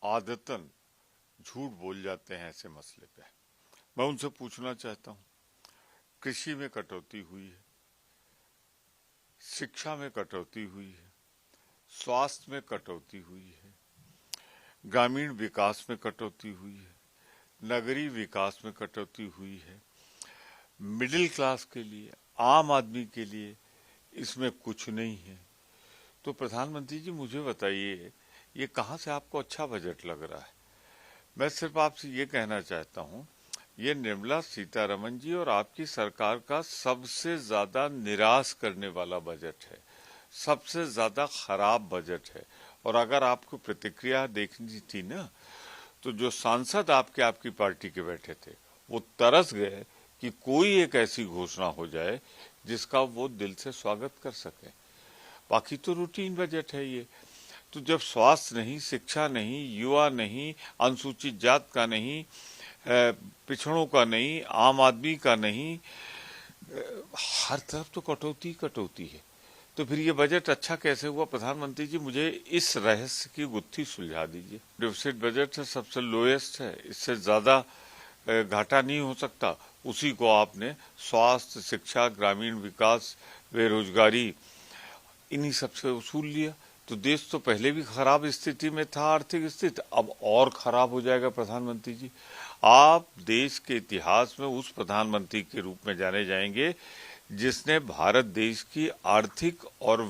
आदतन झूठ बोल जाते हैं ऐसे मसले पे। मैं उनसे पूछना चाहता हूँ, कृषि में कटौती हुई है, शिक्षा में कटौती हुई है, स्वास्थ्य में कटौती हुई है, ग्रामीण विकास में कटौती हुई है, नगरीय विकास में कटौती हुई है, मिडिल क्लास के लिए, आम आदमी के लिए इसमें कुछ नहीं है। तो प्रधानमंत्री जी मुझे बताइए, ये कहाँ से आपको अच्छा बजट लग रहा है? मैं सिर्फ आपसे ये कहना चाहता हूँ, ये निर्मला सीतारमण जी और आपकी सरकार का सबसे ज्यादा निराश करने वाला बजट है, सबसे ज्यादा खराब बजट है। और अगर आपको प्रतिक्रिया देखनी थी ना, तो जो सांसद आपकी पार्टी के बैठे थे वो तरस गए कि कोई एक ऐसी घोषणा हो जाए जिसका वो दिल से स्वागत कर सके। बाकी तो रूटीन बजट है ये। तो जब स्वास्थ्य नहीं, शिक्षा नहीं, युवा नहीं, अनुसूचित जात का नहीं, पिछड़ों का नहीं, आम आदमी का नहीं, हर तरफ तो कटौती कटौती है, तो फिर ये बजट अच्छा कैसे हुआ? प्रधानमंत्री जी मुझे इस रहस्य की गुत्थी सुलझा दीजिए। डेफिसिट बजट है, सबसे लोएस्ट है, इससे ज्यादा घाटा नहीं हो सकता। उसी को आपने स्वास्थ्य, शिक्षा, ग्रामीण विकास, बेरोजगारी, इन्हीं सबसे वसूल लिया। तो देश तो पहले भी खराब स्थिति में था, आर्थिक स्थिति, अब और खराब हो जाएगा। प्रधानमंत्री जी, आप देश के इतिहास में उस प्रधानमंत्री के रूप में जाने जाएंगे जिसने भारत देश की आर्थिक और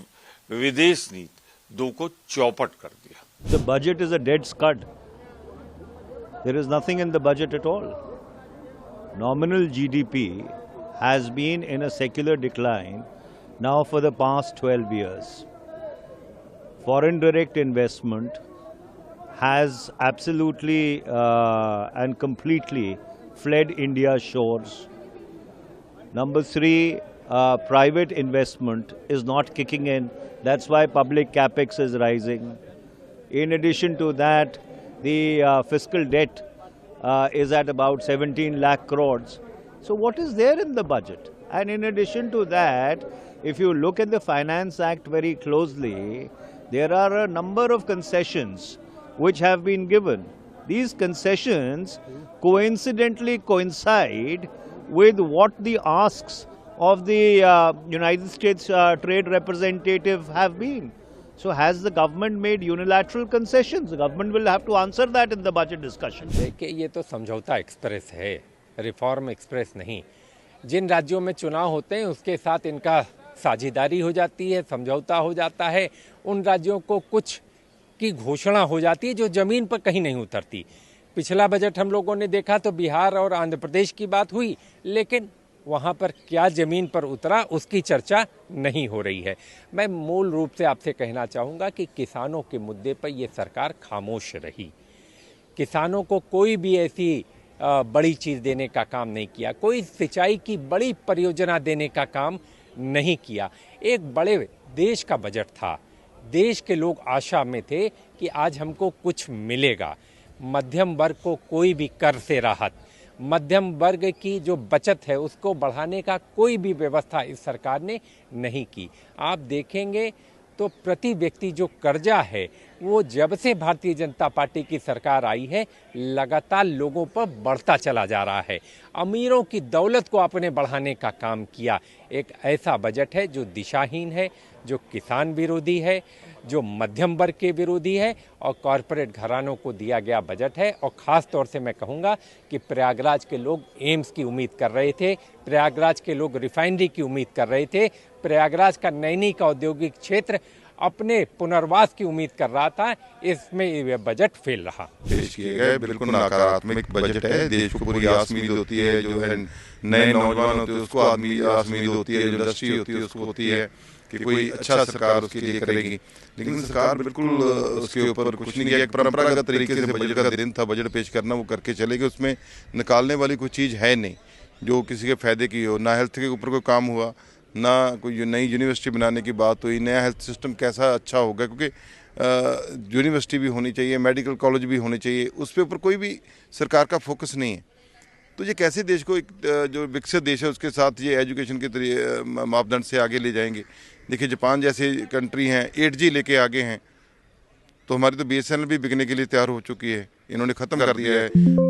विदेश नीति दो को चौपट कर दिया। The budget is a dead scud. There is nothing in the budget at all. Nominal GDP has been in a secular decline now for the past 12 years. Foreign direct investment has absolutely and completely fled India's shores. Number three, private investment is not kicking in. That's why public capex is rising. In addition to that, the fiscal debt is at about 17 lakh crores. So what is there in the budget? And in addition to that, if you look at the Finance Act very closely, there are a number of concessions which have been given. These concessions coincidentally coincide with what the asks of the United States trade representative have been. So has the government made unilateral concessions? The government will have to answer that in the budget discussion. देखिए, ये तो समझौता express है, reform express नहीं। जिन राज्यों में चुनाव होते हैं उसके साथ इनका साझेदारी हो जाती है, समझौता हो जाता है। उन राज्यों को कुछ की घोषणा हो जाती है जो जमीन पर कहीं नहीं उतरती। पिछला बजट हम लोगों ने देखा तो बिहार और आंध्र प्रदेश की बात हुई, लेकिन वहाँ पर क्या जमीन पर उतरा उसकी चर्चा नहीं हो रही है। मैं मूल रूप से आपसे कहना चाहूँगा कि किसानों के मुद्दे पर ये सरकार खामोश रही। किसानों को कोई भी ऐसी बड़ी चीज़ देने का काम नहीं किया, कोई सिंचाई की बड़ी परियोजना देने का काम नहीं किया। एक बड़े देश का बजट था, देश के लोग आशा में थे कि आज हमको कुछ मिलेगा। मध्यम वर्ग को कोई भी कर से राहत, मध्यम वर्ग की जो बचत है उसको बढ़ाने का कोई भी व्यवस्था इस सरकार ने नहीं की। आप देखेंगे तो प्रति व्यक्ति जो कर्जा है वो जब से भारतीय जनता पार्टी की सरकार आई है लगातार लोगों पर बढ़ता चला जा रहा है। अमीरों की दौलत को आपने बढ़ाने का काम किया। एक ऐसा बजट है जो दिशाहीन है, जो किसान विरोधी है, जो मध्यम वर्ग के विरोधी है और कॉरपोरेट घरानों को दिया गया बजट है। और ख़ास तौर से मैं कहूँगा कि प्रयागराज के लोग एम्स की उम्मीद कर रहे थे, प्रयागराज के लोग रिफाइनरी की उम्मीद कर रहे थे, प्रयागराज का नैनी का औद्योगिक क्षेत्र अपने पुनर्वास की उम्मीद कर रहा था। इसमें यह बजट फेल रहा। पेश किए गए बिल्कुल नकारात्मक बजट है। देश को पूरी आस उम्मीद होती है, जो है नए नौजवान होते हैं उसको आस उम्मीद होती है, जो इंडस्ट्री होती है उसको होती है कि कोई अच्छा सरकार उसके लिए करेगी, लेकिन सरकार बिल्कुल उसके ऊपर कुछ नहीं किया। एक परंपरागत तरीके से बजट का दिन था बजट पेश करना, वो करके चले गए। उसमें निकालने वाली कोई चीज़ है नहीं जो किसी के फायदे की हो। ना हेल्थ के ऊपर कोई काम हुआ, ना कोई नई यूनिवर्सिटी बनाने की बात हुई, नया हेल्थ सिस्टम कैसा अच्छा होगा, क्योंकि यूनिवर्सिटी भी होनी चाहिए, मेडिकल कॉलेज भी होने चाहिए, उस पर ऊपर कोई भी सरकार का फोकस नहीं है। तो ये कैसे देश को एक जो विकसित देश है उसके साथ ये एजुकेशन के मापदंड से आगे ले जाएंगे? देखिए जापान जैसे कंट्री हैं 8G लेके आगे हैं, तो हमारी तो BSNL भी बिकने के लिए तैयार हो चुकी है, इन्होंने ख़त्म कर दिया है।